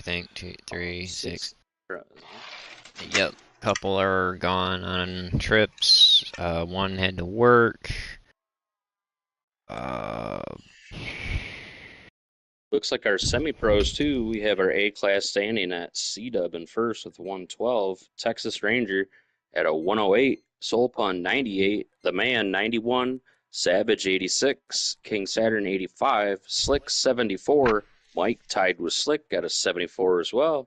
I think 2, 3, 6. 6. Yep, couple are gone on trips. One had to work. Uh, Looks like our semi-pros too. We have our A-class standing at C-Dub in first with 112. Texas Ranger at a 108. Soul Pun 98. The Man 91. Savage 86. King Saturn 85. Slick 74. Mike tied with Slick at a 74 as well.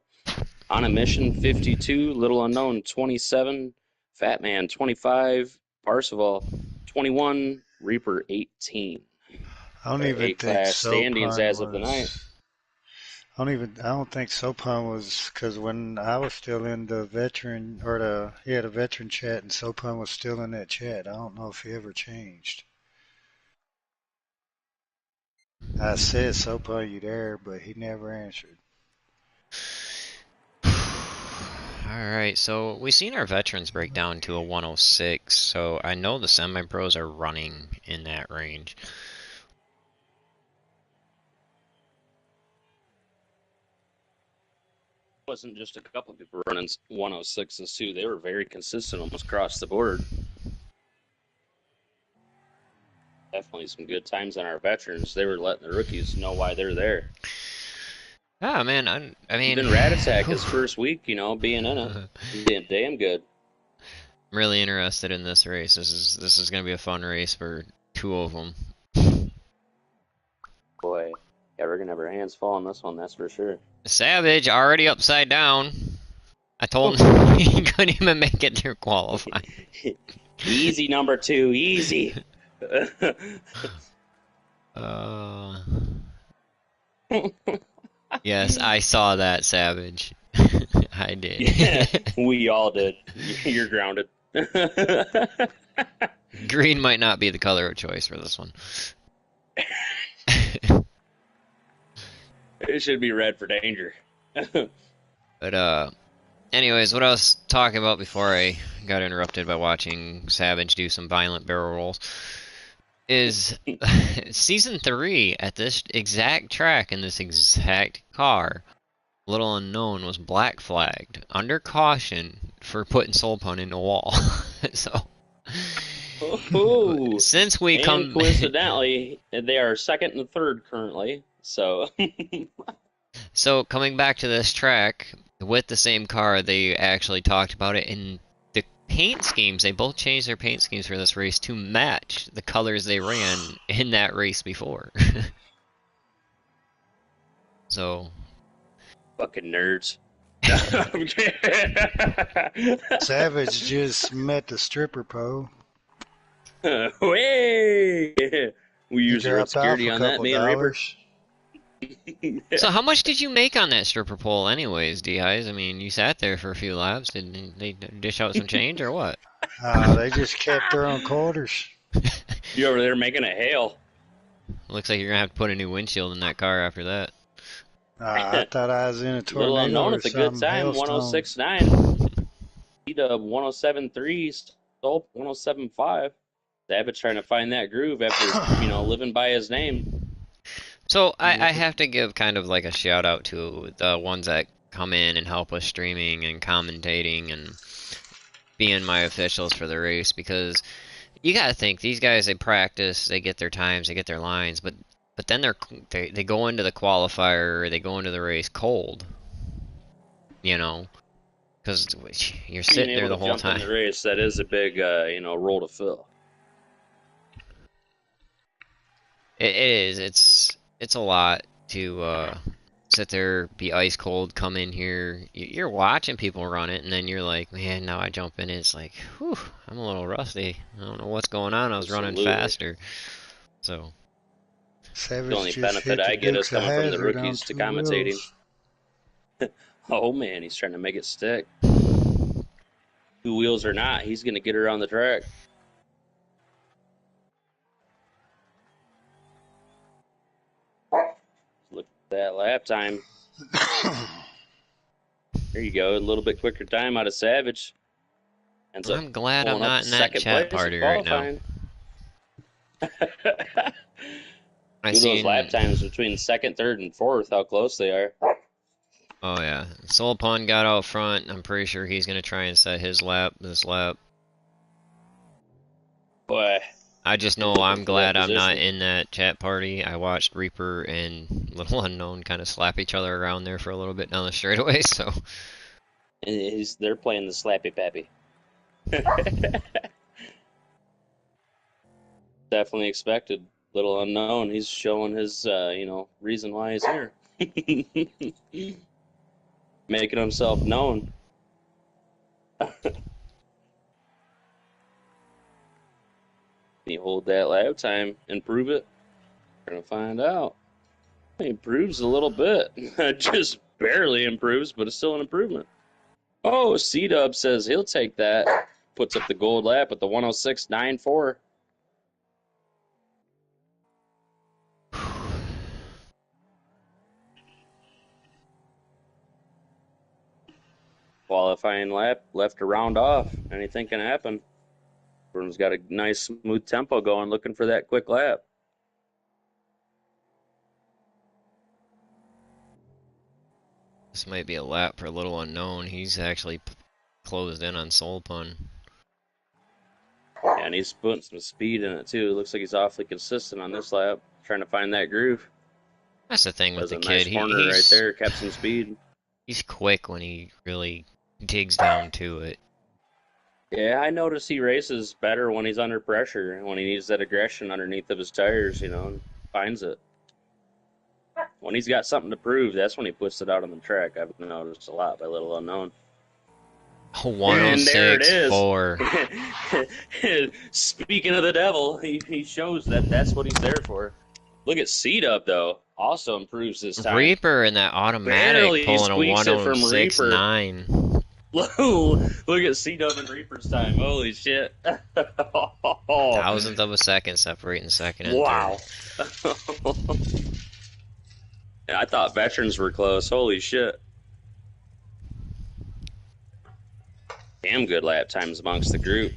On a Mission 52. Little Unknown 27. Fat Man 25. Parseval 21. Reaper 18. I don't Our even think A-class standings Sopon as of the night. was. I don't think Sopon was, because when I was still in the veteran or the veteran chat, and Sopon was still in that chat. I don't know if he ever changed. I said, Sopon, you there? But he never answered. Alright, so we've seen our veterans break down to a 106, so I know the semi-pros are running in that range. It wasn't just a couple of people running 106s too. They were very consistent almost across the board. Definitely some good times on our veterans. They were letting the rookies know why they're there. Ah, man, I mean... Even Rat Attack, his first week, you know, being in it, being damn good. I'm really interested in this race. This is going to be a fun race for two of them. Boy, yeah, we're going to have our hands full on this one, that's for sure. Savage already upside down. I told him he couldn't even make it through qualifying. Easy, number 2, easy. Yes, I saw that, Savage. I did. Yeah, we all did. You're grounded. Green might not be the color of choice for this one. It should be red for danger. But, anyways, what I was talking about before I got interrupted by watching Savage do some violent barrel rolls is Season 3 at this exact track in this exact car. Little Unknown was black flagged under caution for putting Soul Pun into a wall. So, since we and coincidentally, they are second and third currently. So, so coming back to this track with the same car, they actually talked about it in the paint schemes. They both changed their paint schemes for this race to match the colors they ran in that race before. So, fucking nerds. Savage just met the stripper pole. Way! We use road security on that, man, Reaper. So how much did you make on that stripper pole anyways, D-Highs? I mean, you sat there for a few laps. Did they dish out some change or what? They just kept their own quarters. You over there making a hail. Looks like you're going to have to put a new windshield in that car after that. I thought I was in a tornado. Little Unknown, it's a good time. 106.9. C-Dub 107.3. Stolp 107.5. Savage trying to find that groove after, you know, living by his name. So I have to give kind of like a shout out to the ones that come in and help us streaming and commentating and being my officials for the race, because you gotta think these guys, they practice, they get their times, they get their lines, but then they go into the qualifier, or they go into the race cold, you know, because you're sitting there the whole time. In the race, that is a big you know, role to fill. It is. It's a lot to sit there, be ice cold, come in here. You're watching people run it, and then you're like, man, now I jump in, it's like, whew, I'm a little rusty. I don't know what's going on. I was running faster. So. Savage, the only benefit I get is coming from the rookies to commentating. Oh man, he's trying to make it stick. 2 wheels or not, he's going to get around the track. Look at that lap time. There you go, a little bit quicker time out of Savage. I'm glad I'm not in that chat party right now. I see those lap times between second, third, and fourth, how close they are. Oh yeah, Soul Pun got out front. I'm pretty sure he's gonna try and set his lap this lap. Boy, I just he's know looking I'm for that glad I'm not position. in that chat party. I watched Reaper and Little Unknown kind of slap each other around there for a little bit down the straightaway, so And they're playing the slappy pappy. Definitely expected. Little Unknown, he's showing his, reason why he's here. Making himself known. You hold that lap time, improve it. We're gonna find out. He improves a little bit. Just barely improves, but it's still an improvement. Oh, C-Dub says he'll take that. Puts up the gold lap at the 106.94. Qualifying lap, left to round off. Anything can happen. Broom's got a nice smooth tempo going, looking for that quick lap. this might be a lap for Little Unknown. He's actually closed in on Soul Pun. Yeah, and he's putting some speed in it too. Looks like he's awfully consistent on this lap, trying to find that groove. That's the thing with Does the a nice kid. corner right there, kept some speed. He's quick when he really digs down to it. Yeah, I notice he races better when he's under pressure, when he needs that aggression underneath of his tires, and finds it. When he's got something to prove, that's when he puts it out on the track. I've noticed a lot by Little Unknown. And there it is. 106.4. Speaking of the devil, he shows that that's what he's there for. Look at C-Dub, though. Also improves this time. Reaper in that automatic Barely pulling a squeaks it from Reaper. 106.9. Look at C-Dub and Reaper's time. Holy shit. Thousandth of a second separating second and Wow. third. I thought veterans were close. Holy shit. Damn good lap times amongst the group.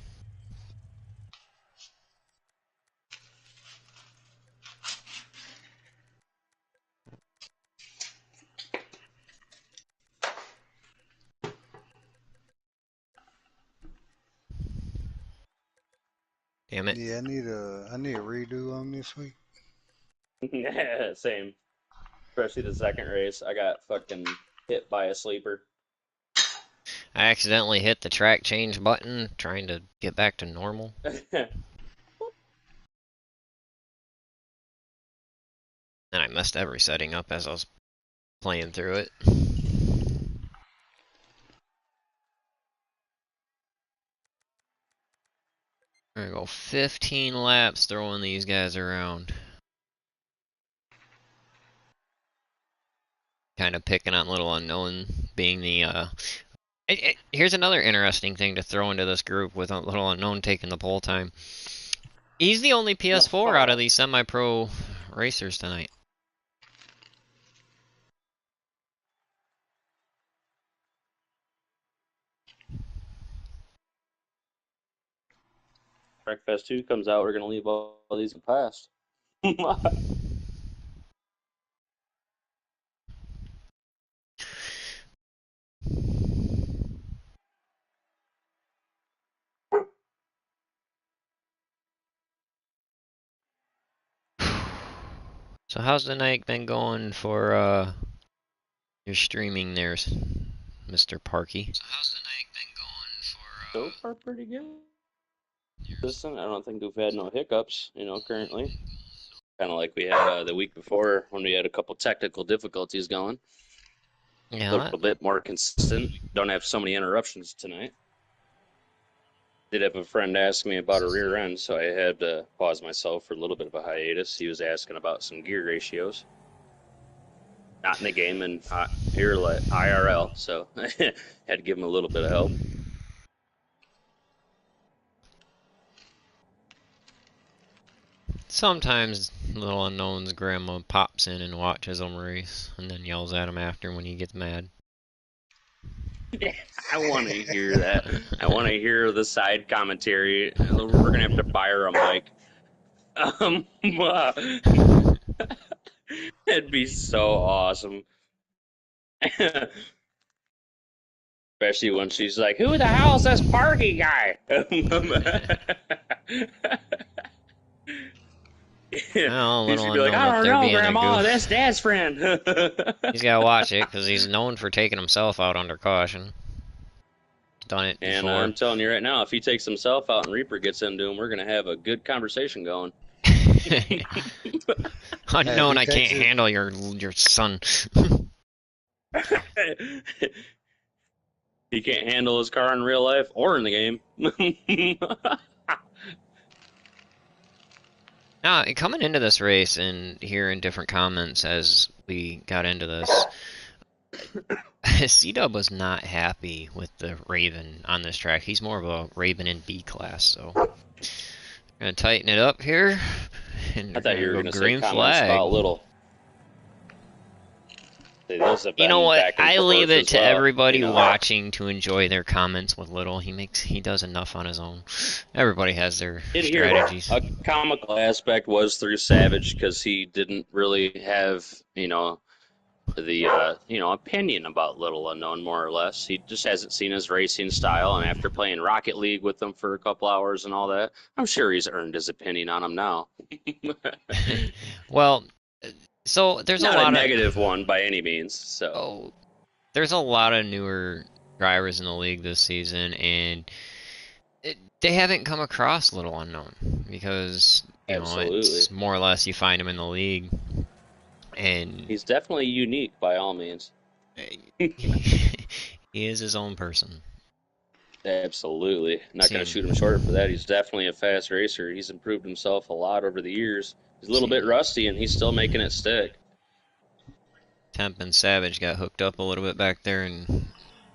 Damn it. Yeah, I need a redo on this week. Yeah, same. Especially the second race. I got fucking hit by a sleeper. I accidentally hit the track change button trying to get back to normal. And I messed every setting up as I was playing through it. We're gonna go 15 laps throwing these guys around. Kind of picking on Little Unknown being the, here's another interesting thing to throw into this group with Little Unknown taking the pole time. He's the only PS4 out of these semi-pro racers tonight. Wreckfest 2 comes out, we're going to leave all these in the past. So how's the night been going for your streaming there, Mr. Parky? So how's the night been going So far, pretty good. I don't think we've had no hiccups, currently. Kind of like we had the week before when we had a couple technical difficulties going. Yeah, A little bit more consistent. Don't have so many interruptions tonight. Did have a friend ask me about a rear end, so I had to pause myself for a little bit of a hiatus. He was asking about some gear ratios. Not in the game, and here like IRL, so I had to give him a little bit of help. sometimes Little Unknown's grandma pops in and watches him race, and then yells at him after when he gets mad. I want to hear that. I want to hear the side commentary. We're gonna have to buy her a mic. It'd be so awesome. Especially when she's like, "Who the hell is this Parky guy?" Well, a He little should be like, unknown "I up don't there know, being a Grandma. goof. That's Dad's friend." He's got to watch it because he's known for taking himself out under caution. Done it And before. I'm telling you right now, if he takes himself out and Reaper gets into him, we're gonna have a good conversation going. Hey, if Unknown, he I can't takes it, handle your son. He can't handle his car in real life or in the game. Now, coming into this race and hearing different comments as we got into this, C-Dub was not happy with the Raven on this track. He's more of a Raven in B class, so gonna tighten it up here, and I we're thought you gonna were go gonna say green comments flag. about Little. Those have You know been what? back and I leave forth it as to well. everybody You know, watching to enjoy their comments with Little. He does enough on his own. Everybody has their did hear strategies. a comical aspect was through Savage because he didn't really have the opinion about Little Unknown, more or less. He just hasn't seen his racing style, and after playing Rocket League with him for a couple hours and all that, I'm sure he's earned his opinion on him now. Well, so there's a Not a lot of negative one by any means. So there's a lot of newer drivers in the league this season, and they haven't come across Little Unknown because absolutely, it's more or less you find him in the league, and he's definitely unique by all means. he is his own person. Absolutely. Not going to shoot him short for that. He's definitely a fast racer. He's improved himself a lot over the years. He's a little bit rusty, and he's still making it stick. Temp and Savage got hooked up a little bit back there and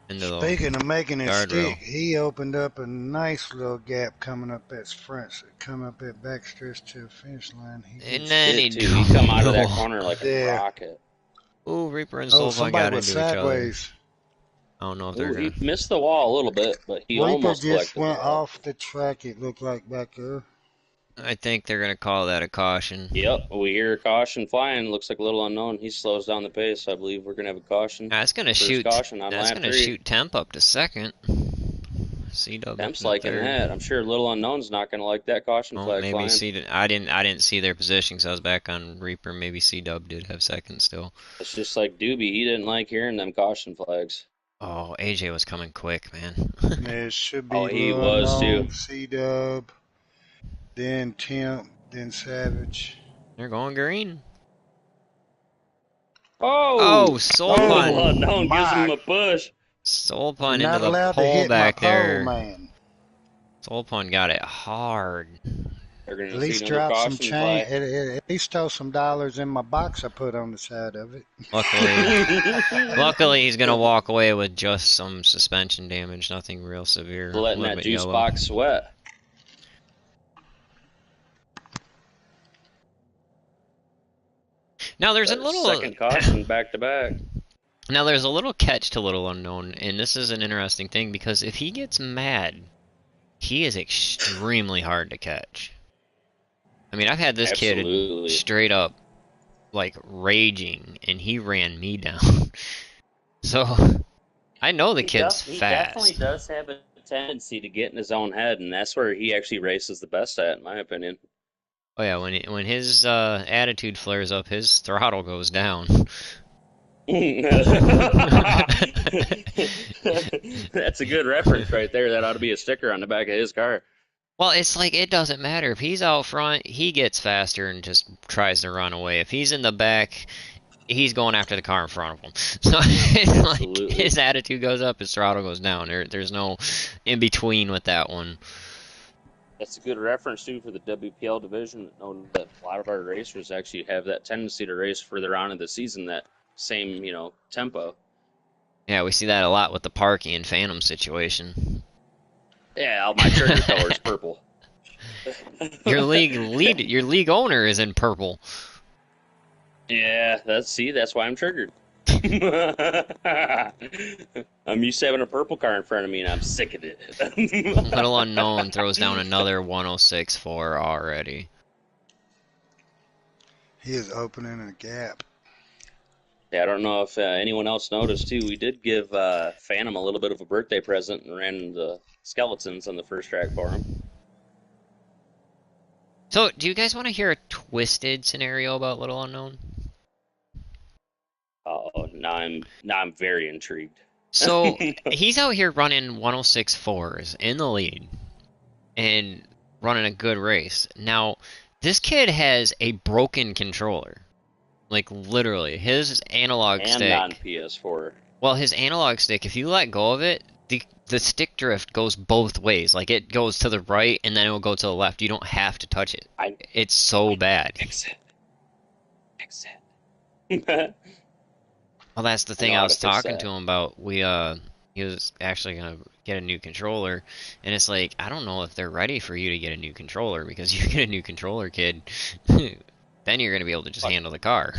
into the speaking of making it guardrail. stick, he opened up a nice little gap coming up at front, so come up at backstretch to the finish line. And then he come out of that corner like a rocket. Ooh, Reaper and Oh, Soulfun got somebody was into each other. sideways. I don't know if they're He gonna. missed the wall a little bit, but he Reaper almost just collected went the wall. off the track, it looked like back there. I think they're gonna call that a caution. Yep, we hear a caution flying. Looks like Little Unknown. He slows down the pace. I believe we're gonna have a caution. That's gonna First shoot. caution on That's lap gonna 3. shoot Temp up to second. C-Dub Temp's up liking third. that. I'm sure Little Unknown's not gonna like that caution flag Maybe flying. I didn't see their position because I was back on Reaper. Maybe C-Dub did have second still. It's just like Doobie. He didn't like hearing them caution flags. Oh, AJ was coming quick, man. It should be he Lil was Unknown, too. C-Dub, then Temp, then Savage. They're going green. Oh, Soul Pun. Little Unknown gives him a push. Soul Pun You're into not the allowed to pole hit back my pole, there. man. Soul Pun got it hard. They're gonna At see least another drop some caution change. flag. At least throw some dollars in my box I put on the side of it. Luckily, he's gonna walk away with just some suspension damage, nothing real severe. Letting that juice box sweat. Now there's a little second caution back to back. Now there's a little catch to Little Unknown, and this is an interesting thing because if he gets mad, he is extremely hard to catch. I mean, I've had this kid straight up like raging, and he ran me down. So I know the kid's fast. He definitely does have a tendency to get in his own head, and that's where he actually races the best at, in my opinion. Oh yeah, when his attitude flares up, his throttle goes down. That's a good reference right there. That ought to be a sticker on the back of his car. Well, it's like it doesn't matter. If he's out front, he gets faster and just tries to run away. If he's in the back, he's going after the car in front of him. So it's like his attitude goes up, his throttle goes down. There's no in between with that one. That's a good reference too for the WPL division. Know that a lot of our racers actually have that tendency to race further on in the season. That same, tempo. Yeah, we see that a lot with the Parky and Phantom situation. Yeah, my trigger color is purple. Your league owner is in purple. Yeah, that's why I'm triggered. I'm used to having a purple car in front of me, and I'm sick of it. Little Unknown throws down another 106.4 already. He is opening a gap. Yeah, I don't know if anyone else noticed too. We did give Phantom a little bit of a birthday present and ran the skeletons on the first track for him. So, do you guys want to hear a twisted scenario about Little Unknown? Oh, now I'm very intrigued. So, he's out here running 106.4s in the lead and running a good race. Now, this kid has a broken controller. Like, literally, his analog and stick. on PS4. Well, his analog stick, if you let go of it, the stick drift goes both ways. Like, it goes to the right and then it will go to the left. You don't have to touch it. It's so bad. Fix it. Fix it. Well, that's the thing know I how was to fix talking that. to him about. He was actually gonna get a new controller, and it's like, I don't know if they're ready for you to get a new controller, because you get a new controller, kid, then you're gonna be able to just handle the car.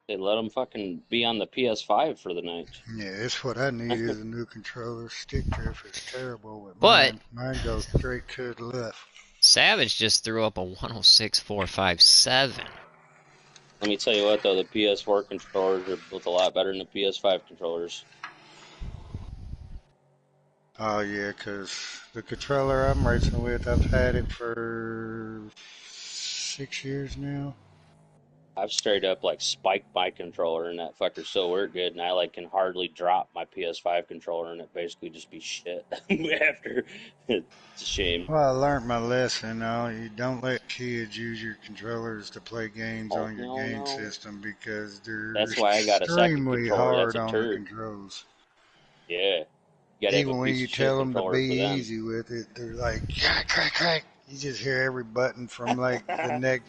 They let him fucking be on the PS5 for the night. Yeah, it's what I need is a new controller. Stick drift is terrible with But mine. Mine goes straight to the left. Savage just threw up a 106.457. Let me tell you what, though, the PS4 controllers are built a lot better than the PS5 controllers. Oh yeah, 'cause the controller I'm racing with, I've had it for 6 years now. I've straight up like spiked my controller, and that fucker still work good, and I like can hardly drop my PS5 controller, and it basically just be shit after. It's a shame. Well, I learned my lesson. You don't let kids use your controllers to play games Oh, on your no, game no. system because they're That's why I got a second extremely controller. hard That's a on the turd. controls. Yeah. You gotta have a Even when piece you of shit tell them to controller be for them. easy with it, they're like, crack, crack, crack. You just hear every button from like the next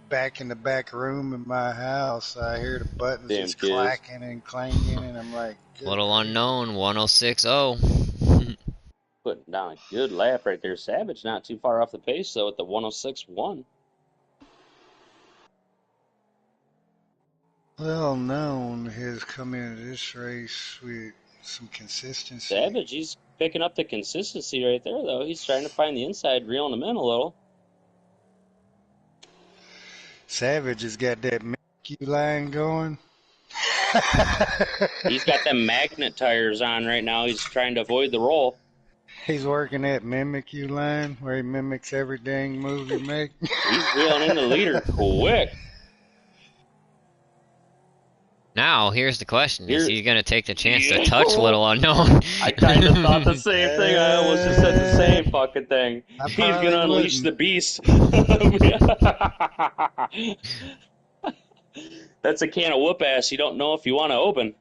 back in the back room in my house. I hear the buttons Damn just kids. clacking and clanging, and I'm like, good Little grief. Unknown 106.0. Putting down a good lap right there. Savage not too far off the pace, though, at the 106.1. Well known has come into this race with some consistency. Savage, he's picking up the consistency right there, though. He's trying to find the inside, reeling him in a little. Savage has got that MQ line going. He's got them magnet tires on right now. He's trying to avoid the roll. He's working that mimic you line where he mimics every dang move you make. He's reeling in the leader quick. Now, here's the question. Is he going to take the chance to Yeah. touch Little Unknown? I kind of thought the same thing. I almost just said the same fucking thing. I He's going to probably unleash the wouldn't. beast. That's a can of whoop ass you don't know if you want to open.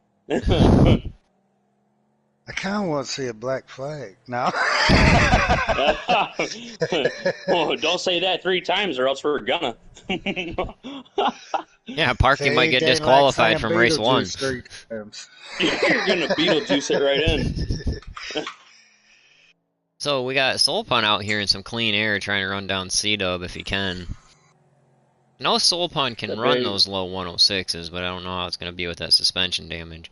I kind of want to see a black flag. No. Oh, don't say that 3 times or else we're gonna. Yeah, Parky See, might it get ain't like disqualified saying from race 1. Beetlejuice 3 times. You're gonna Beetlejuice it right in. So we got Soul Pun out here in some clean air trying to run down C-Dub if he can. I know Soul Pun can run those low 106s, but I don't know how it's going to be with that suspension damage.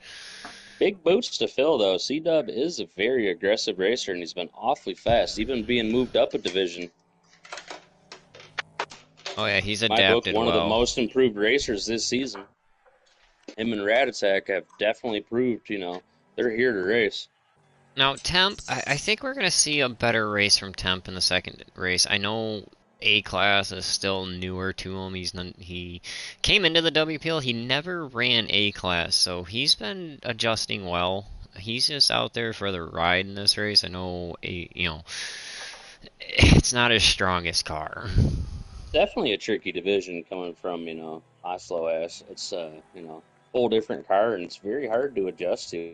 Big boots to fill, though. C-Dub is a very aggressive racer, and he's been awfully fast, even being moved up a division. Oh yeah, he's In my book, adapted one of the well. most improved racers this season. Him and Rat Attack have definitely proved, they're here to race. Now, Temp, I think we're going to see a better race from Temp in the second race. I know A-Class is still newer to him. He came into the WPL. He never ran A-Class, so he's been adjusting well. He's just out there for the ride in this race. I know, it's not his strongest car. Definitely a tricky division coming from, Oslo ass. It's, whole different car, and it's very hard to adjust to.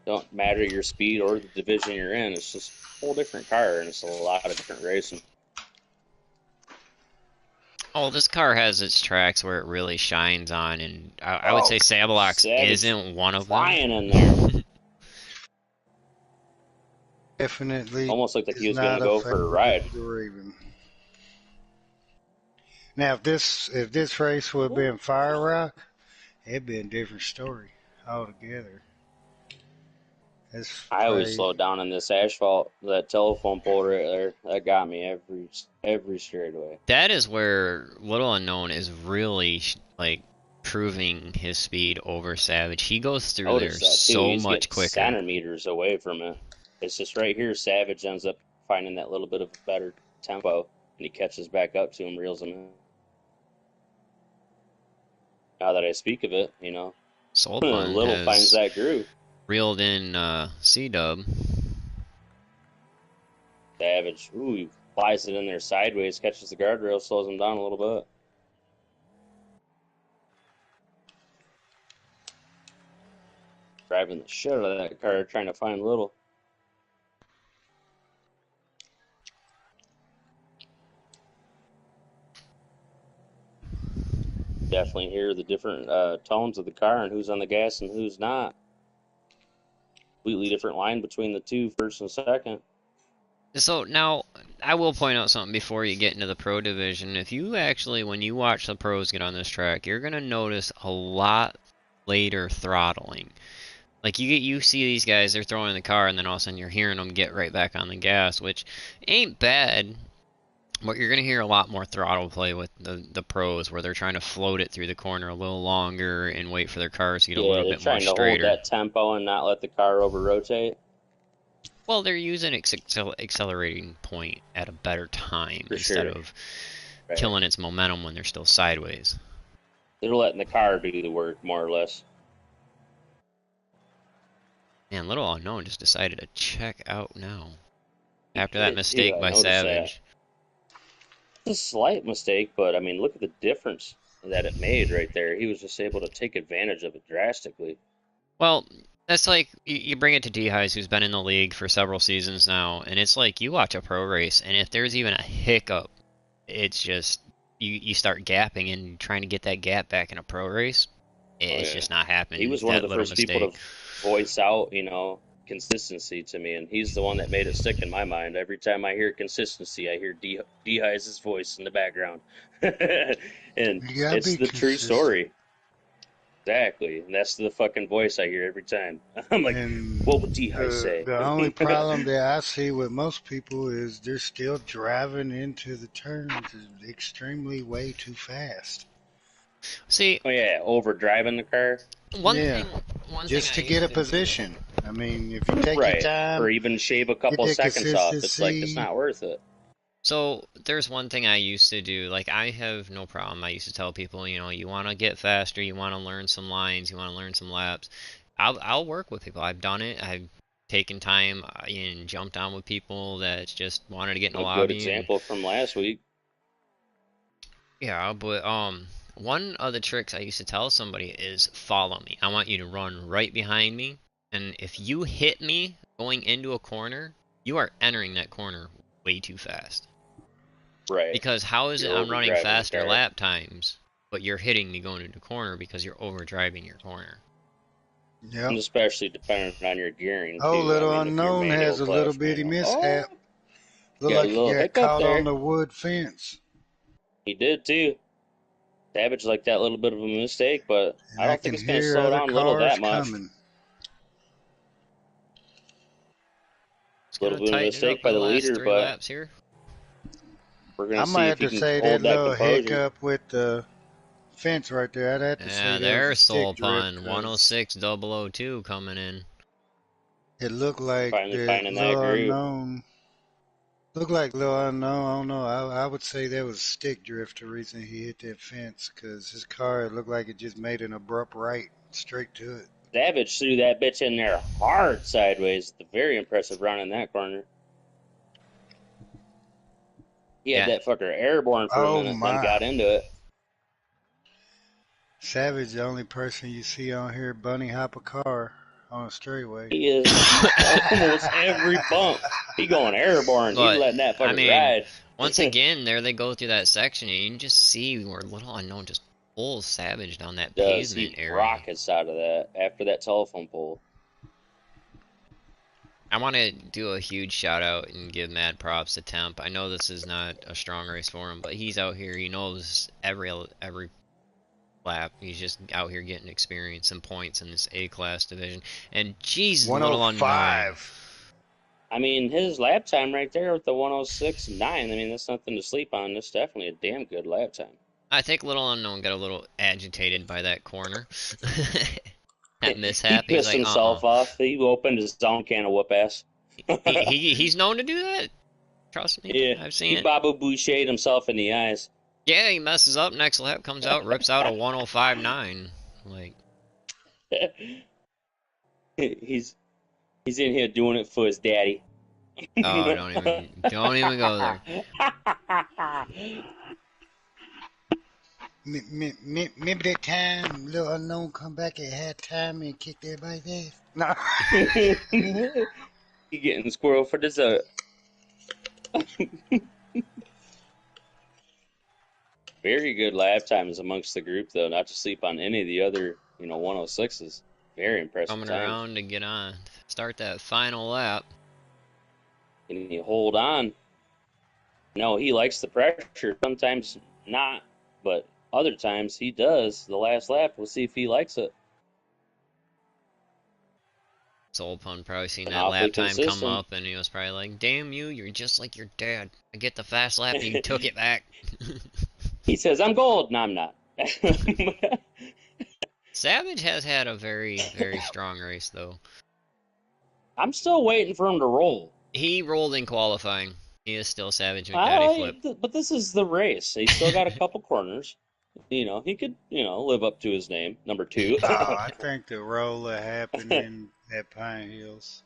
Don't matter your speed or the division you're in. It's just a whole different car, and it's a lot of different racing. Oh, this car has its tracks where it really shines on, and I would say Sabelox isn't one of them. Flying in there. Definitely. Almost looked like he was going to go for a ride. Now, if this race would have been Fire Rock, it'd be a different story altogether. I always slow down on this asphalt. That telephone pole right there, that got me every straightaway. That is where Little Unknown is really proving his speed over Savage. He goes through there Notice that too. so He's much getting quicker. centimeters away from it. It's just right here. Savage ends up finding that little bit of a better tempo, and he catches back up to him, reels him in. Now that I speak of it, you know, Soul Pun Little finds has that groove. reeled in C-Dub. Savage, ooh, he flies it in there sideways, catches the guardrail, slows him down a little bit. Driving the shit out of that car, trying to find Little. Definitely hear the different tones of the car and who's on the gas and who's not. Completely different line between the two, first and second. So now, I will point out something before you get into the pro division. If you actually, when you watch the pros get on this track, you're gonna notice a lot later throttling. Like you see these guys, they're throwing in the car, and then all of a sudden you're hearing them get right back on the gas, which ain't bad. But you're gonna hear a lot more throttle play with the pros, where they're trying to float it through the corner a little longer and wait for their cars to get a little bit more they're trying to straighter. hold that tempo and not let the car over rotate. Well, they're using accelerating point at a better time instead of killing its momentum when they're still sideways. They're letting the car do the work, more or less. Man, Little Unknown just decided to check out now. After that mistake by Savage. It's a slight mistake, but I mean, look at the difference that it made right there. He was just able to take advantage of it drastically. Well, that's like, you bring it to D-Highs, who's been in the league for several seasons now, and it's like, you watch a pro race, and if there's even a hiccup, it's just, you start gapping and trying to get that gap back in a pro race. It's just not happening. He was one of the first people to voice out, you know, consistency to me, and he's the one that made it stick in my mind. Every time I hear consistency, I hear D-Highs' voice in the background. And it's the true story. Exactly, and that's the fucking voice I hear every time. I'm like, what would D-High say? The only problem that I see with most people is they're still driving into the turns extremely way too fast. See, overdriving the car. One thing just to get a position. I mean, if you take your time, or even shave a couple seconds off, it's like it's not worth it. So there's one thing I used to do. Like, I have no problem. I used to tell people, you know, you want to get faster, you want to learn some lines, you want to learn some laps. I'll work with people. I've done it. I've taken time and jumped on with people that just wanted to get in the lobby. A good example from last week. Yeah, but one of the tricks I used to tell somebody is follow me. I want you to run right behind me, and if you hit me going into a corner, you are entering that corner way too fast. Right. Because how is it I'm running faster lap times, but you're hitting me going into the corner because you're overdriving your corner? Yeah. And especially depending on your gearing. Oh, Little Unknown has a little bitty mishap. Look like he got caught on the wood fence. He did too. Savage like that little bit of a mistake, but I don't think it's going to slow down Little that much. It's a little bit of a mistake by the leader, but we're going to see if he can hold that composure. I might have to say that little hiccup with the fence right there. I'd have to say there's Soul Pun, 106,002 coming in. It looked like finally finding that groove. Looked like Little Unknown. I don't know. I would say that was stick drift, the reason he hit that fence, because his car, it looked like it just made an abrupt right straight to it. Savage threw that bitch in there hard sideways. The very impressive run in that corner. He had that fucker airborne for a minute, then got into it. Savage, the only person you see on here bunny hop a car on a straightaway. He is almost every bump. He going airborne. He's letting that fucker ride. Once again, there they go through that section, and you can just see where Little Unknown just pulls Savage down that pavement area. Rockets out of that after that telephone pole. I want to do a huge shout out and give mad props to Temp. I know this is not a strong race for him, but he's out here. He knows every lap. He's just out here getting experience and points in this A-class division. And Jesus, Little Unknown. I mean, his lap time right there with the 106.9. I mean, that's nothing to sleep on. That's definitely a damn good lap time. I think Little Unknown got a little agitated by that corner. That He mishap. He's pissed like, himself off. He opened his own can of whoop ass. He's known to do that. Trust me, Yeah, I've seen he it. Babu Boucher'd himself in the eyes. Yeah, he messes up. Next lap comes out, rips out a 105.9. Like, He's in here doing it for his daddy. oh, don't even go there. Remember that time Little Unknown come back at halftime and kicked everybody's ass? No. He getting squirrel for dessert. Very good lap times amongst the group, though. Not to sleep on any of the other, 106s. Very impressive Coming times. around to get on, start that final lap. Can he hold on? No, he likes the pressure. Sometimes not, but other times he does. The last lap, we'll see if he likes it. Soul Pun probably seen that Awfully lap time come consistent. up, and he was probably like, "Damn you, you're just like your dad. I get the fast lap, and you took it back." He says, "I'm gold." No, I'm not. Savage has had a very, very strong race, though. I'm still waiting for him to roll. He rolled in qualifying. He is still Savage McDaddy Flip. But this is the race. He's still got a couple corners. He could, live up to his name, number 2. I think the roller happened at Pine Hills.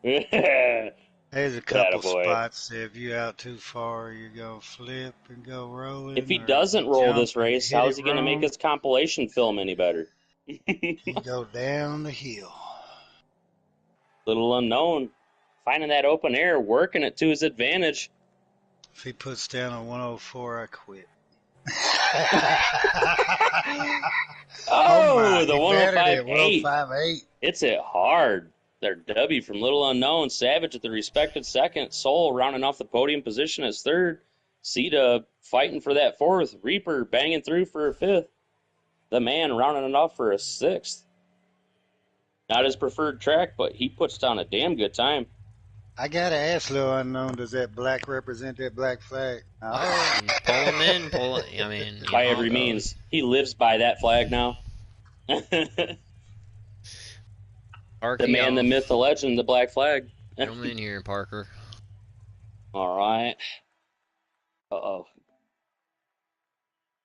There's a couple spots that if you're out too far, you go flip and go rolling. If he doesn't roll this race, how is he going to make his compilation film any better? You go down the hill. Little Unknown, finding that open air, working it to his advantage. If he puts down a 104, I quit. Oh, the 105.8. 105.8. It's it hard. Their W from Little Unknown. Savage at the respected second. Soul rounding off the podium position as third. C-Dub fighting for that fourth. Reaper banging through for a fifth. The man rounding it off for a sixth. Not his preferred track, but he puts down a damn good time. I gotta ask Little Unknown, does that black represent that black flag? Oh, pull him in, I mean, by every means. He lives by that flag now. Parker, the man, the myth, the legend, the black flag. Come in here, Parker. All right. Uh-oh.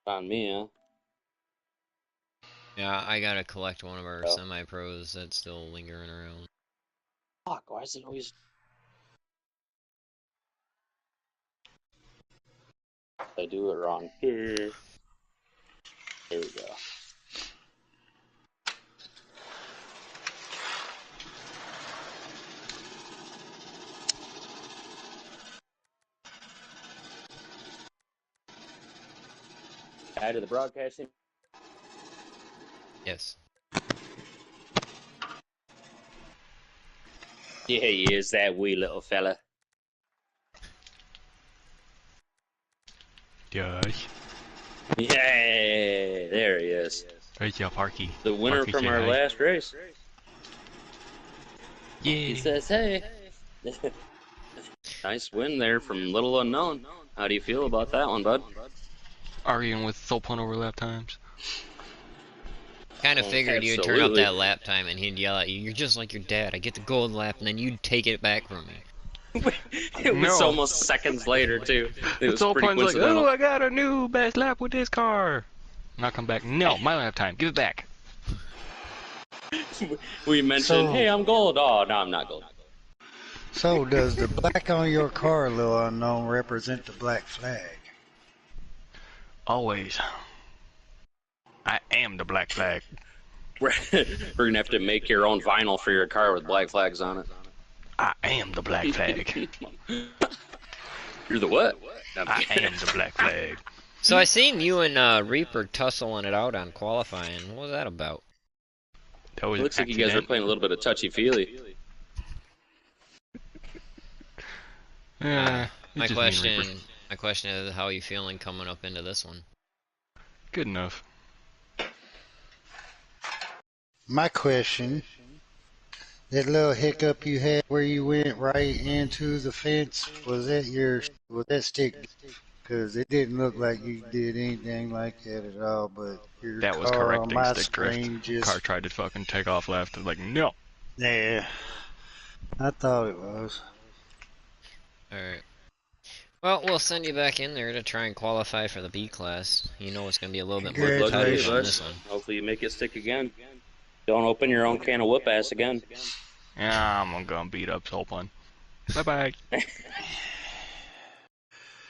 On me, huh? Yeah, I gotta collect one of our semi-pros that's still lingering around. Fuck, why is it always... I do it wrong. Here we go. Add to the broadcasting. Yes. Yeah, he is, that wee little fella. Yes. Yay! There he is. Right, yeah, Parky. The winner Parky, from say our hi. last race. Yeah. He says, hey. Nice win there from Little Unknown. How do you feel about that one, bud? Arguing with Soul Pun over lap times. Kind of figured you'd turn up that lap time and he'd yell at you, "You're just like your dad. I get the gold lap," and then you'd take it back from me. It was almost seconds later, too. It was Soul pretty Pun's like, coincidental. "Oh, I got a new best lap with this car." And I'll come back. No, my lap time. Give it back. We mentioned, hey, I'm gold. Oh, no, I'm not gold. So, does the black on your car, Little Unknown, represent the black flag? Always. I am the black flag. We're going to have to make your own vinyl for your car with black flags on it. I am the black flag. You're the what? I am the black flag. So I seen you and Reaper tussling it out on qualifying. What was that about? That was It looks like you guys were playing a little bit of touchy-feely. My question is, how are you feeling coming up into this one? Good enough. My question, that little hiccup you had where you went right into the fence, was that stick? Because it didn't look like you did anything like that at all, but your That was car on correcting my stick drift. screen Car just... tried to fucking take off left. I was like, no. Yeah, I thought it was. Alright. Well, we'll send you back in there to try and qualify for the B class. You know it's going to be a little bit more Good luck to you, competitive on bud. this one. Hopefully you make it stick again. Don't open your own can of whoop ass again. Yeah, I'm gonna beat up Soul Pun. Bye-bye.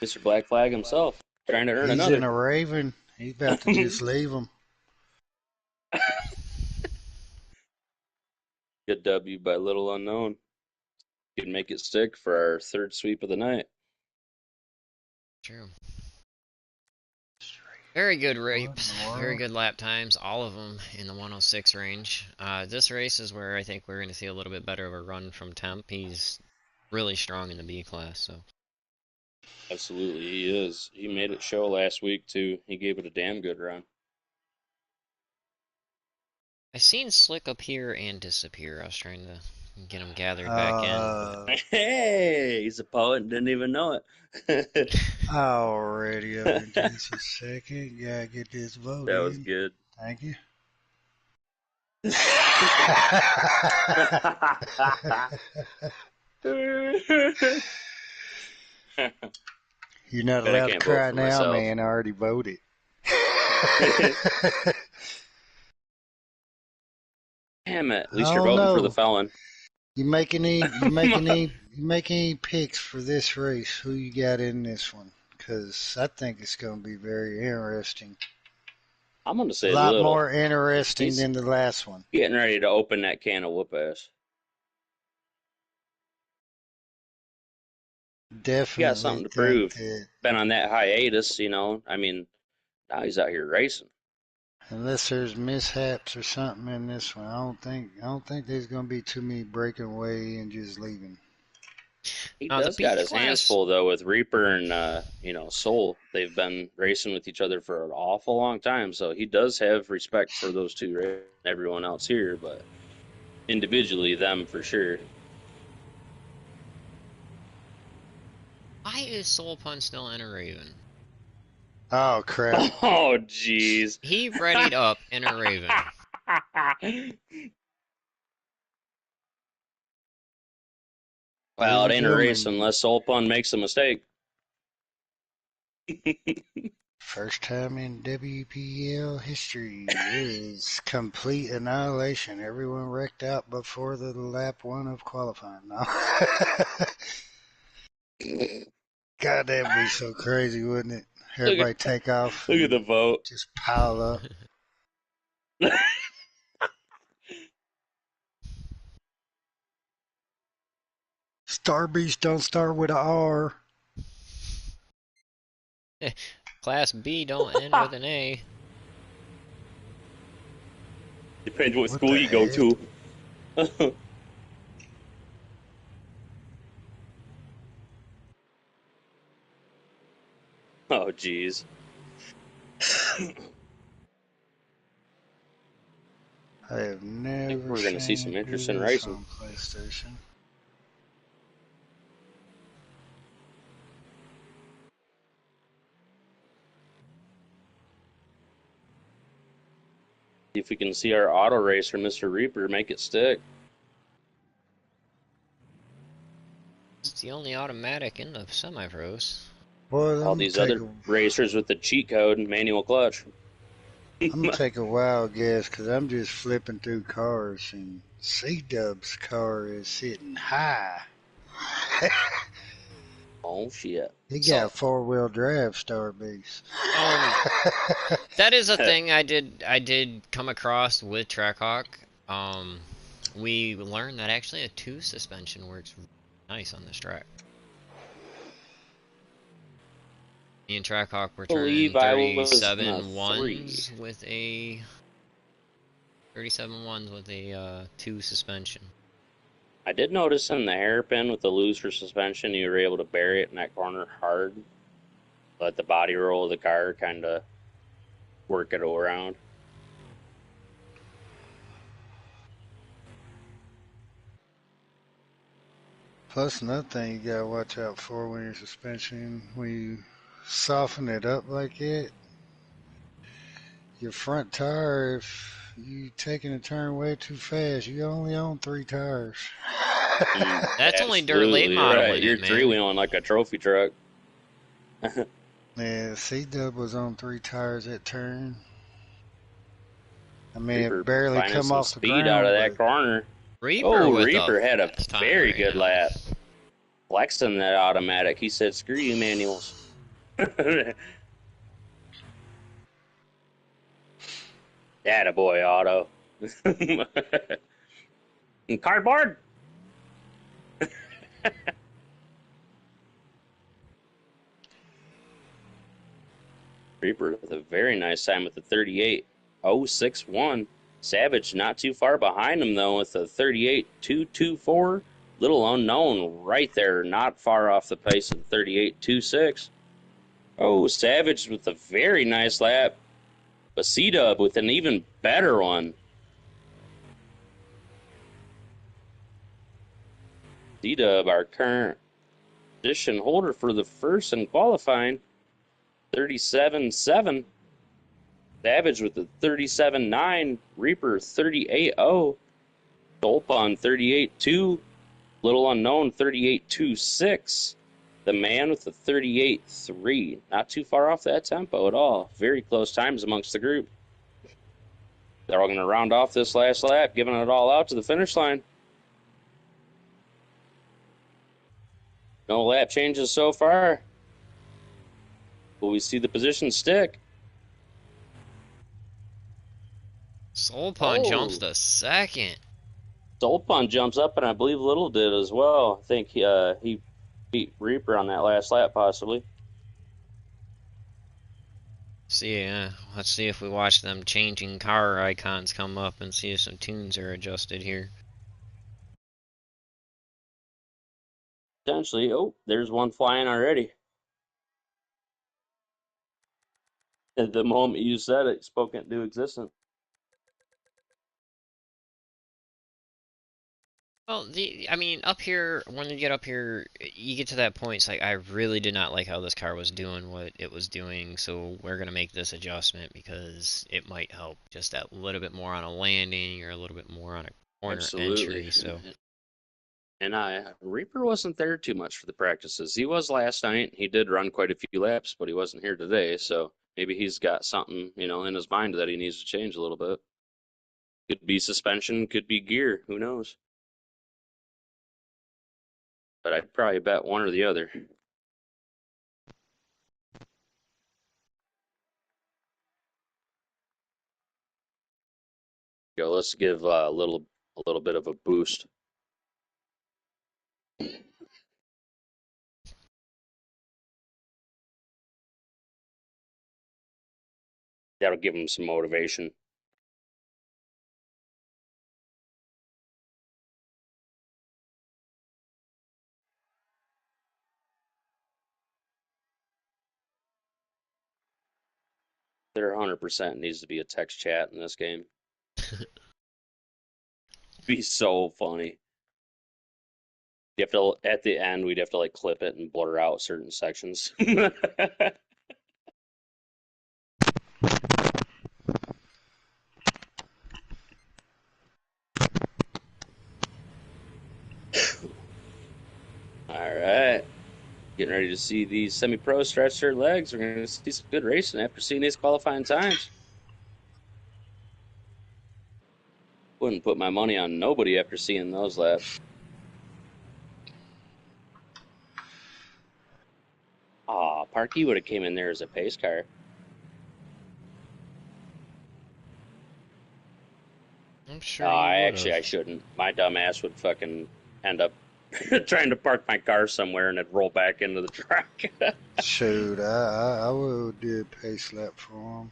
Mr. Black Flag himself, trying to earn He's another. in a Raven. He's about to just leave him. Good W by Little Unknown. Can make it stick for our third sweep of the night. True. Very good rapes, very good lap times, all of them in the 106 range. This race is where I think we're going to see a little bit better of a run from Temp. He's really strong in the B class, so. Absolutely, he is. He made it show last week, too. He gave it a damn good run. I seen Slick appear and disappear. I was trying to get him gathered back in. But... Hey, he's a poet and didn't even know it. Already up in just a second. Gotta get this vote That in. was good. Thank you. You're not But I allowed to can't vote cry for now, myself. man. I already voted. Damn it! At least Oh, you're voting for no. the felon. You make any picks for this race? Who you got in this one? Because I think it's going to be very interesting. I'm gonna say A lot Little. more interesting He's than the last one. getting ready to open that can of whoop ass. He got something Definitely to think prove. that Been on that hiatus, you know. I mean, now he's out here racing. unless there's mishaps or something in this one, I don't think there's going to be too many breaking away and just leaving. He Now, the does got B his hands class- full though with Reaper and Soul. They've been racing with each other for an awful long time, so he does have respect for those two, everyone else here, but individually them for sure. Why is Soul Pun still in a Raven? Oh, crap. Oh jeez. He readied up in a Raven. Well, it Ladies ain't and a race gentlemen, unless Soul Pun makes a mistake. first time in WPL history is complete annihilation. Everyone wrecked out before the lap one of qualifying. No. God, that'd be so crazy, wouldn't it? Everybody take off. Look at the vote. Just pile up. Star Beast don't start with a R. Class B don't end with an A. Depends what What school the you go heck? to. Oh jeez. I have never we're gonna see seen some it do interesting this racing. on PlayStation. See if we can see our auto racer, Mr. Reaper, make it stick. It's the only automatic in the semi-pros. Boy, All these other racers with the cheat code and manual clutch. I'm gonna take a wild guess because I'm just flipping through cars and C-Dub's car is sitting high. Oh shit. He got four-wheel drive Star Beast. That is a thing I did come across with Trackhawk. We learned that actually a 2 suspension works nice on this track. Me and Trackhawk were turning Believe I was 37 3. ones with a 37 ones with a 2 suspension. I did notice in the hairpin with the looser suspension, you were able to bury it in that corner hard. Let the body roll of the car kind of work it around. Plus, another thing you gotta watch out for when you're suspension, when you soften it up like it. Your front tire, if you taking a turn way too fast, you only own 3 tires. That's only dirt late Absolutely modeling right. You're it, man. three-wheeling like a trophy truck. Yeah, C-Dub was on 3 tires that turn. I mean, Reaper it barely finding come some off the speed out of ground, that but corner. Reaper Oh, with Reaper a had a fast time very right good now. lap. Flexing that automatic. He said, screw you manuals. Attaboy, Auto. And cardboard. Reaper with a very nice time with the 38.061. Savage not too far behind him, though, with a 38.224. Little unknown right there, not far off the pace of the 38.26. Oh, Savage with a very nice lap. But C-Dub with an even better one. C-Dub, our current position holder for the first in qualifying, 37.7. Savage with the 37.9. Reaper 38.0. Dolpon 38.2. Little unknown 38.26. The man with the 38.3. Not too far off that tempo at all. Very close times amongst the group. They're all going to round off this last lap, giving it all out to the finish line. No lap changes so far. Will we see the position stick? Soulpun jumps to second. Dolpon jumps up, and I believe Little did as well. I think he beat Reaper on that last lap, possibly. Let's see if we watch them changing car icons come up and see if some tunes are adjusted here. Potentially. Oh, there's one flying already. At the moment you said it, spoke it into existence. Well, I mean, up here, when you get up here, you get to that point, it's like, I really did not like how this car was doing what it was doing, so we're going to make this adjustment because it might help just that little bit more on a landing or a little bit more on a corner entry, so. And Reaper wasn't there too much for the practices. He was last night. He did run quite a few laps, but he wasn't here today, so maybe he's got something, in his mind that he needs to change a little bit. Could be suspension, could be gear, who knows? But I'd probably bet one or the other. Go, let's give a little bit of a boost. That'll give him some motivation. There 100% needs to be a text chat in this game. Be so funny. You have to, at the end, we'd have to like clip it and blur out certain sections. All right. Getting ready to see these semi-pro stretch their legs. We're going to see some good racing after seeing these qualifying times. Wouldn't put my money on nobody after seeing those laps. Aw, Parkey would have came in there as a pace car. I'm sure I shouldn't. My dumb ass would fucking end up trying to park my car somewhere and it'd roll back into the truck. shoot, I would do a pace lap for him.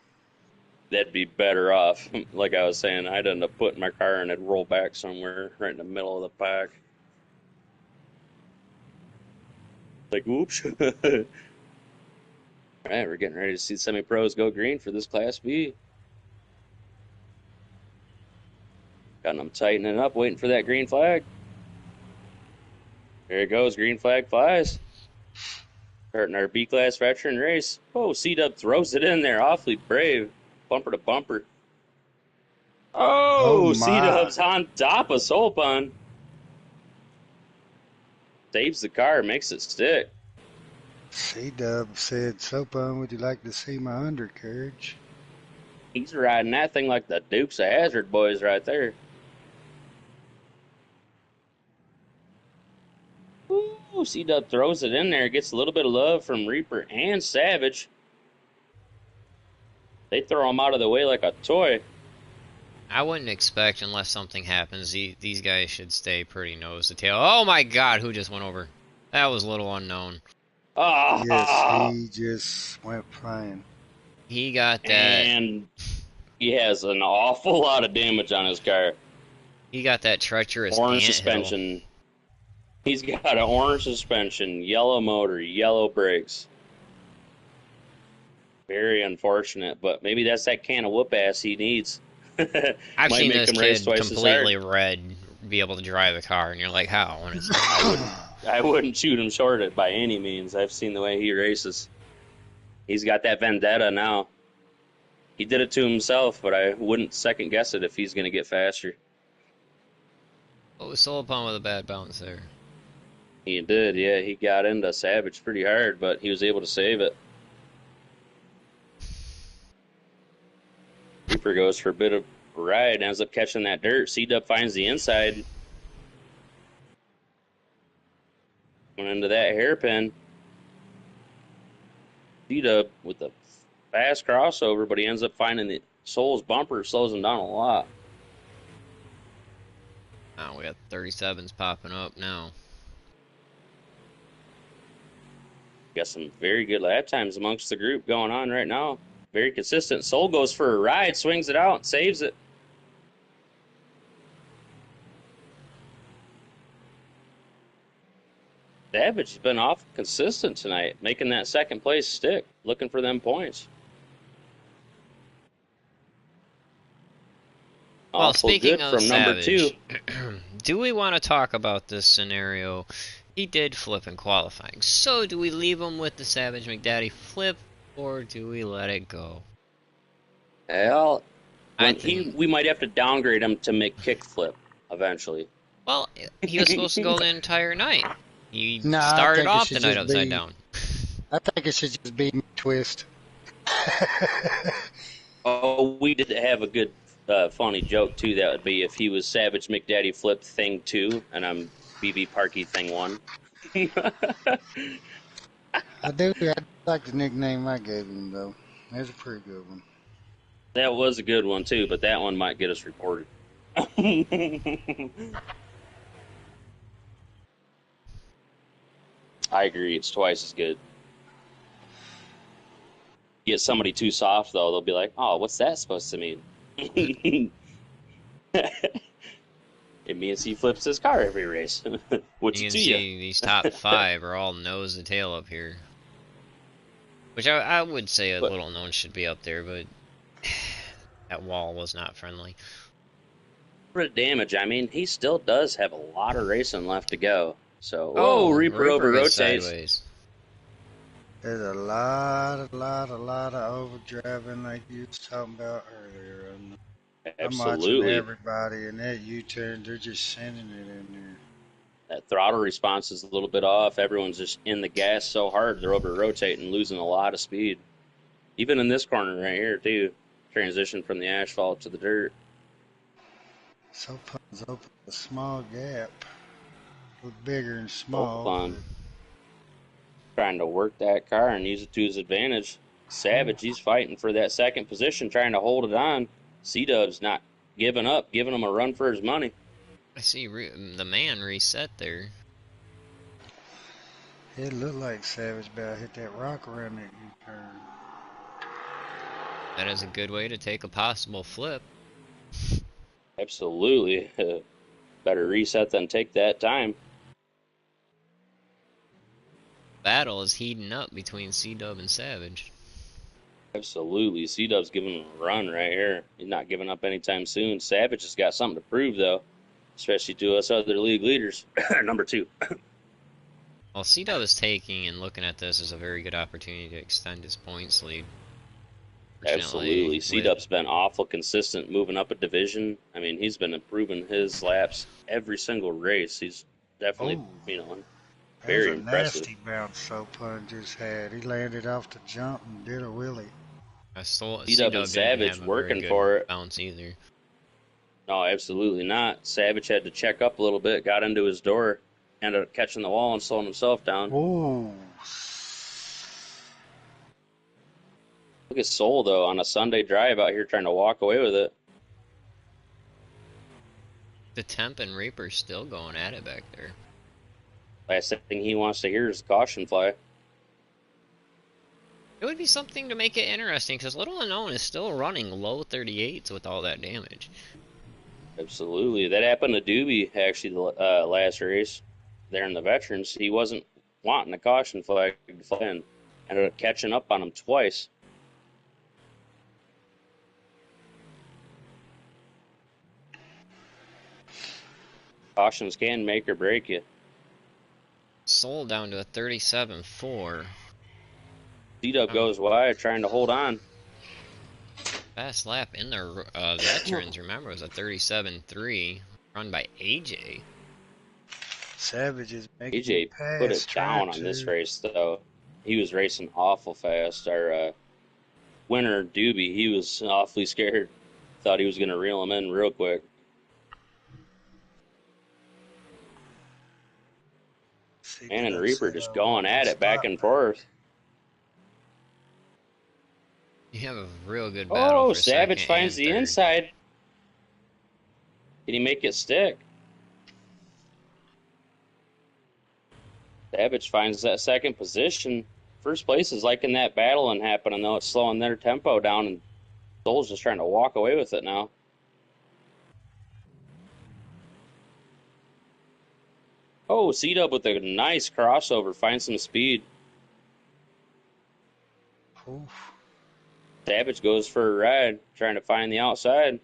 That'd be better off. Like I was saying, I'd end up putting my car and it'd roll back somewhere right in the middle of the pack. Like, whoops. All right, we're getting ready to see semi-pros go green for this Class B. Got them tightening up, waiting for that green flag. There it goes, green flag flies. Starting our B-Class veteran race. Oh, C-Dub throws it in there. Awfully brave. Bumper to bumper. Oh Oh, my. C-Dub's on top of Soul Pun. Saves the car, makes it stick. C-Dub said, Sopon, would you like to see my undercarriage? He's riding that thing like the Dukes of Hazzard boys right there. Ooh, C-Dub throws it in there. Gets a little bit of love from Reaper and Savage. They throw him out of the way like a toy. I wouldn't expect, unless something happens, these guys should stay pretty nose to tail. Oh my god, who just went over? That was a little unknown. Ah, Yes, he just went flying. He got that. And he has an awful lot of damage on his car. He got that treacherous Orange anthill. suspension. He's got an orange suspension, yellow motor, yellow brakes. Very unfortunate, but maybe that's that can of whoop ass he needs. I've Might seen make this him race kid twice as completely hard. red be able to drive a car, and you're like, how? And it's I wouldn't shoot him short by any means. I've seen the way he races. He's got that vendetta now. He did it to himself, but I wouldn't second guess it if he's going to get faster. oh, Soul Pun with a bad bounce there. He did, yeah. He got into Savage pretty hard, but he was able to save it. Reaper goes for a bit of a ride, ends up catching that dirt. C-Dub finds the inside. Went into that hairpin. C-Dub with a fast crossover, but he ends up finding the Soul's bumper, slows him down a lot. Oh, we got 37s popping up now. Got some very good lap times amongst the group going on right now. Very consistent. Soul goes for a ride, swings it out, saves it. Savage has been off consistent tonight, making that second place stick, looking for them points. Well, Awful speaking good of from number Savage, 2. do we want to talk about this scenario? He did flip in qualifying, so do we leave him with the Savage McDaddy flip, or do we let it go? Well, I think, we might have to downgrade him to make kickflip eventually. well, he was supposed to go the entire night. He Nah, I started think it off should the night just upside be- down. I think it should just be twist. Oh, we did have a good, funny joke too. That would be if he was Savage McDaddy Flip Thing 2, and I'm BB Parky Thing 1. I do like the nickname I gave him, though. That's a pretty good one. That was a good one too, but that one might get us reported. I agree, it's twice as good. Get somebody too soft though, they'll be like, "Oh, what's that supposed to mean?" It means he flips his car every race. What's You it can to see you? these top 5 are all nose to tail up here. Which I would say a But- little known should be up there, but that wall was not friendly. For the damage, I mean, he still does have a lot of racing left to go. So, whoa, Reaper over goes rotates. sideways. There's a lot of overdriving like you was talking about earlier. I'm watching Absolutely. everybody, and that U-turn, they're just sending it in there. That throttle response is a little bit off. Everyone's just in the gas so hard they're over rotating, losing a lot of speed. Even in this corner right here, too. Transition from the asphalt to the dirt. So Pun's open a small gap. A little bigger and small. Fun. Trying to work that car and use it to his advantage. Savage, he's fighting for that second position, trying to hold it on. C-Dub's not giving up, giving him a run for his money. I see the man reset there. It looked like Savage about to hit that rock around that U-turn. That is a good way to take a possible flip. Absolutely. Better reset than take that time. Battle is heating up between C-Dub and Savage. Absolutely. C-Dub's giving him a run right here. He's not giving up anytime soon. Savage has got something to prove, though, especially to us other league leaders. Number 2. Well, C-Dub is taking and looking at this as a very good opportunity to extend his points lead. Absolutely. Fortunately, C-Dub's been awful consistent moving up a division. I mean, he's been improving his laps every single race. He's definitely, Oh, that was very a impressive. nasty bounce Sopun just had. He landed off the jump and did a wheelie. C-Dub and C-Dub didn't Savage have a very working good for it. bounce either. No, absolutely not. Savage had to check up a little bit, got into his door, ended up catching the wall and slowing himself down. Whoa. Look at Soul, though, on a Sunday drive out here trying to walk away with it. The Temp and Reaper still going at it back there. Last thing he wants to hear is caution fly. It would be something to make it interesting, because Little Unknown is still running low 38s with all that damage. Absolutely. That happened to Doobie, actually, the last race there in the Veterans. He wasn't wanting a caution flag to fly and ended up catching up on him twice. Cautions can make or break you. Soul down to a 37.4. C-Dub goes wide, trying to hold on. Fast lap in the Veterans, remember, was a 37.3, run by AJ. Savage is making AJ put it down on this race, though. He was racing awful fast. Our winner, Doobie, he was awfully scared. Thought he was going to reel him in real quick. Man and Reaper just going at it back and forth. You have a real good battle. Oh, Savage finds the inside. Did he make it stick? Savage finds that second position. First place is liking that battling happening, though. It's slowing their tempo down, and Soul's just trying to walk away with it now. Oh, C-Dub with a nice crossover. Finds some speed. Oof. Savage goes for a ride, trying to find the outside.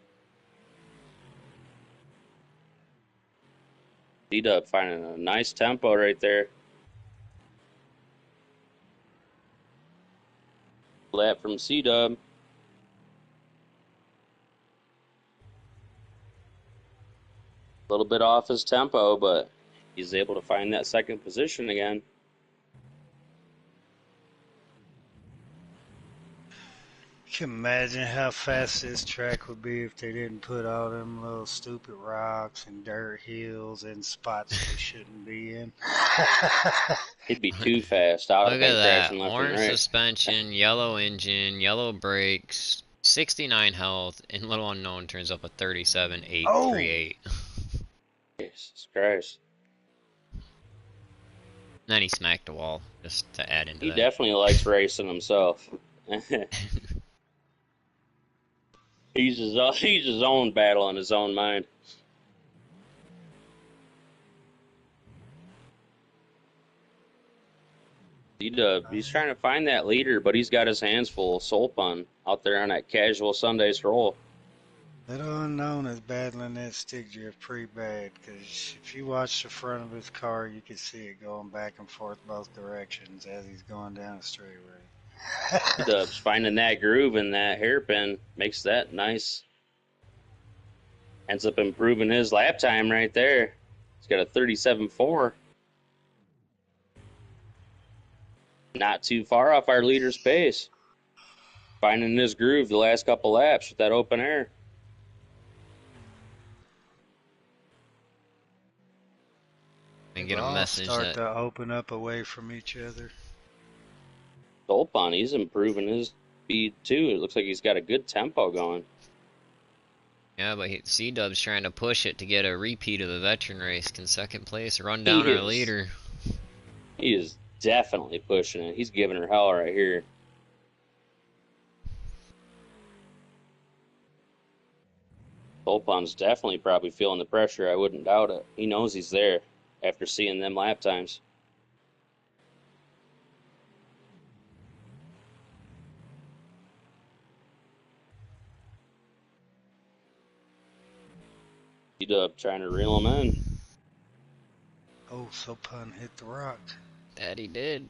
C-Dub finding a nice tempo right there. Lap from C-Dub. A little bit off his tempo, but he's able to find that second position again. You can imagine how fast this track would be if they didn't put all them little stupid rocks and dirt hills and spots they shouldn't be in. It'd be too fast. I would Look have at been that. crashing left and Orange right. suspension, yellow engine, yellow brakes, 69 health, and Little Unknown turns up a 37.838. Jesus Christ. Then he smacked the wall, just to add into He that. definitely likes racing himself. He's his own battle in his own mind. He's trying to find that leader, but he's got his hands full. Soul Pun out there on that casual Sunday stroll. Little Unknown is battling that stick drift pretty bad, because if you watch the front of his car, you can see it going back and forth both directions as he's going down the straightaway. Dub's finding that groove in that hairpin, makes that nice. Ends up improving his lap time right there. He's got a 37.4. Not too far off our leader's pace. Finding his groove the last couple laps with that open air. And get a All message start that to open up away from each other. Dolpon, he's improving his speed too. It looks like he's got a good tempo going. Yeah, but C-Dub's trying to push it to get a repeat of the veteran race. Can second place run down our leader? He is definitely pushing it. He's giving her hell right here. Dolpon's definitely probably feeling the pressure. I wouldn't doubt it. He knows he's there after seeing them lap times. C-Dub trying to reel him in. Oh, Sopun hit the rock. That he did.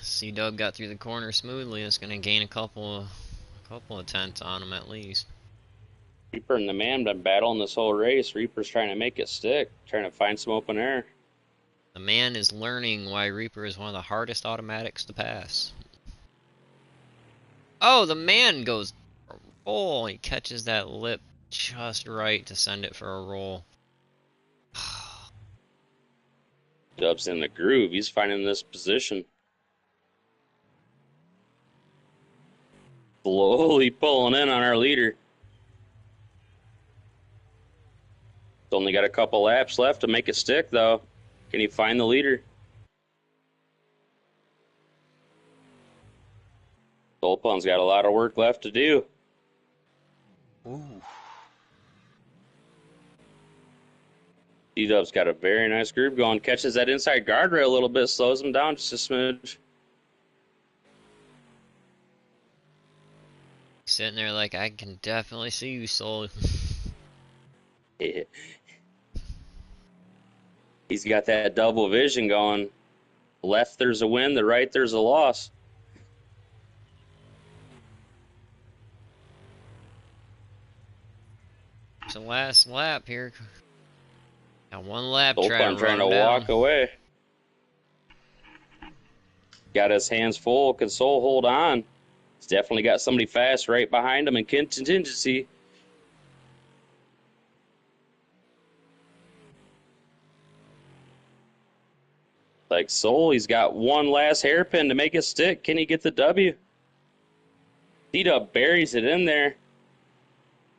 C-Dub got through the corner smoothly. It's going to gain a couple of tenths on him at least. Reaper and the man been battling this whole race. Reaper's trying to make it stick, trying to find some open air. The man is learning why Reaper is one of the hardest automatics to pass. Oh, the man goes for a roll. He catches that lip just right to send it for a roll. Dub's in the groove. He's finding this position. Slowly pulling in on our leader. It's only got a couple laps left to make it stick, though. Can he find the leader? Solpon's got a lot of work left to do. Ooh. D-Dub's got a very nice groove going. Catches that inside guardrail a little bit, slows him down just a smidge. Sitting there like, I can definitely see you, Soul. Yeah. He's got that double vision going. Left, there's a win. The right, there's a loss. It's the last lap here. Got one lap Solpon trying to run down. walk away. Got his hands full. Can Soul hold on? He's definitely got somebody fast right behind him in contingency. Like Soul, he's got one last hairpin to make it stick. Can he get the W? D-Dub buries it in there.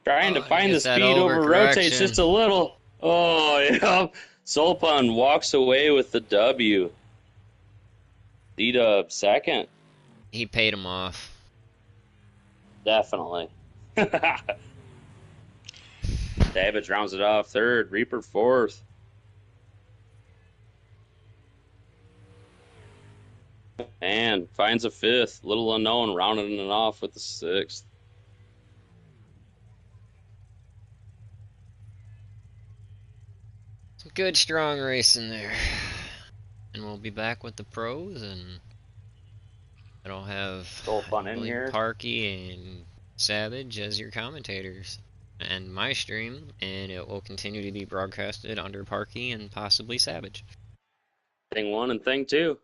Trying to find the speed over rotates just a little. Oh, yeah. Solpon walks away with the W. D-Dub second. He paid him off. Definitely. Davidge rounds it off third. Reaper fourth. And finds a fifth. Little Unknown rounding it off with the sixth. Some good strong racing there. And we'll be back with the pros, and it'll have Solpon in here. Parky and Savage as your commentators. And my stream, and it will continue to be broadcasted under Parky and possibly Savage. Thing one and thing two.